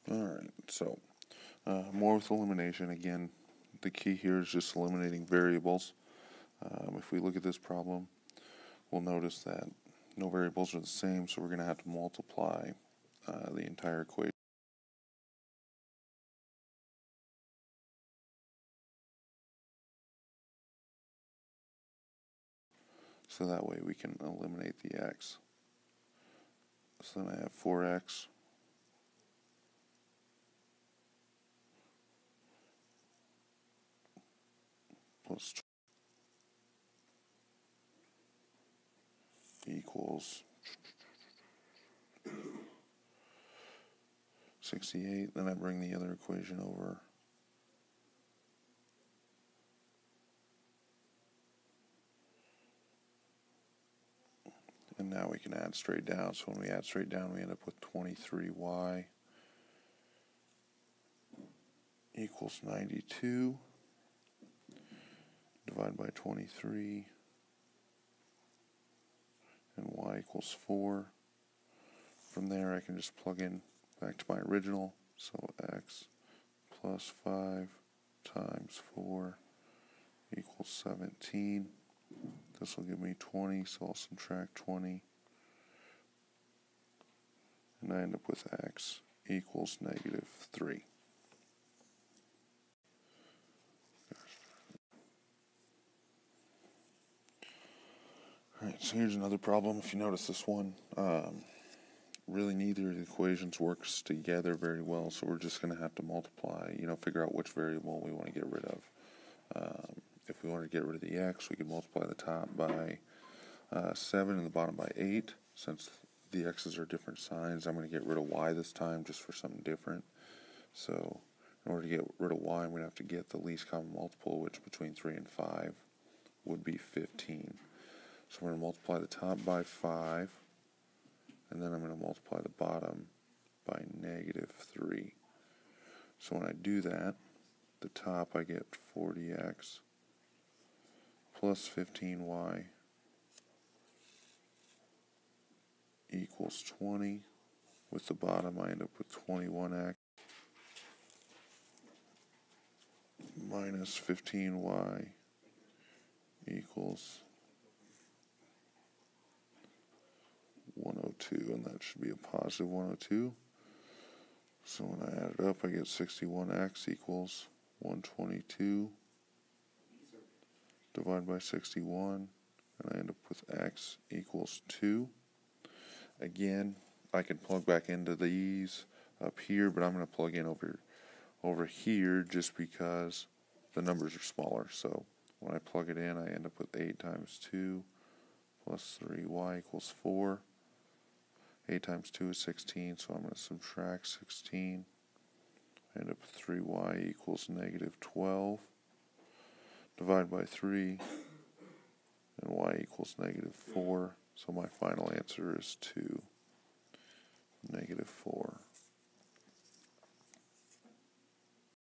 Alright, so more with elimination. Again, the key here is just eliminating variables. If we look at this problem, we'll notice that no variables are the same, so we're going to have to multiply the entire equation. So that way we can eliminate the x. So then I have 4x plus equals 68. Then I bring the other equation over. And now we can add straight down. So when we add straight down, we end up with 23y equals 92. Divide by 23. And y equals 4. From there, I can just plug in back to my original. So x plus 5 times 4 equals 17. This will give me 20, so I'll subtract 20. And I end up with x equals -3. Alright, so here's another problem. If you notice this one, really neither of the equations works together very well, so we're just going to have to multiply, figure out which variable we want to get rid of. If we want to get rid of the x, we can multiply the top by 7 and the bottom by 8. Since the x's are different signs, I'm going to get rid of y this time just for something different. So in order to get rid of y, I'm going to have to get the least common multiple, which between 3 and 5 would be 15. So I'm going to multiply the top by 5, and then I'm going to multiply the bottom by -3. So when I do that, the top I get 40x plus 15y equals 20. With the bottom, I end up with 21x minus 15y equals 102, and that should be a positive 102. So when I add it up, I get 61x equals 122. Divide by 61, and I end up with x equals 2. Again, I can plug back into these up here, but I'm going to plug in over here just because the numbers are smaller. So when I plug it in, I end up with 8 times 2 plus 3y equals 4. 8 times 2 is 16, so I'm going to subtract 16. I end up with 3y equals -12. Divide by 3, and y equals -4. So my final answer is 2, -4.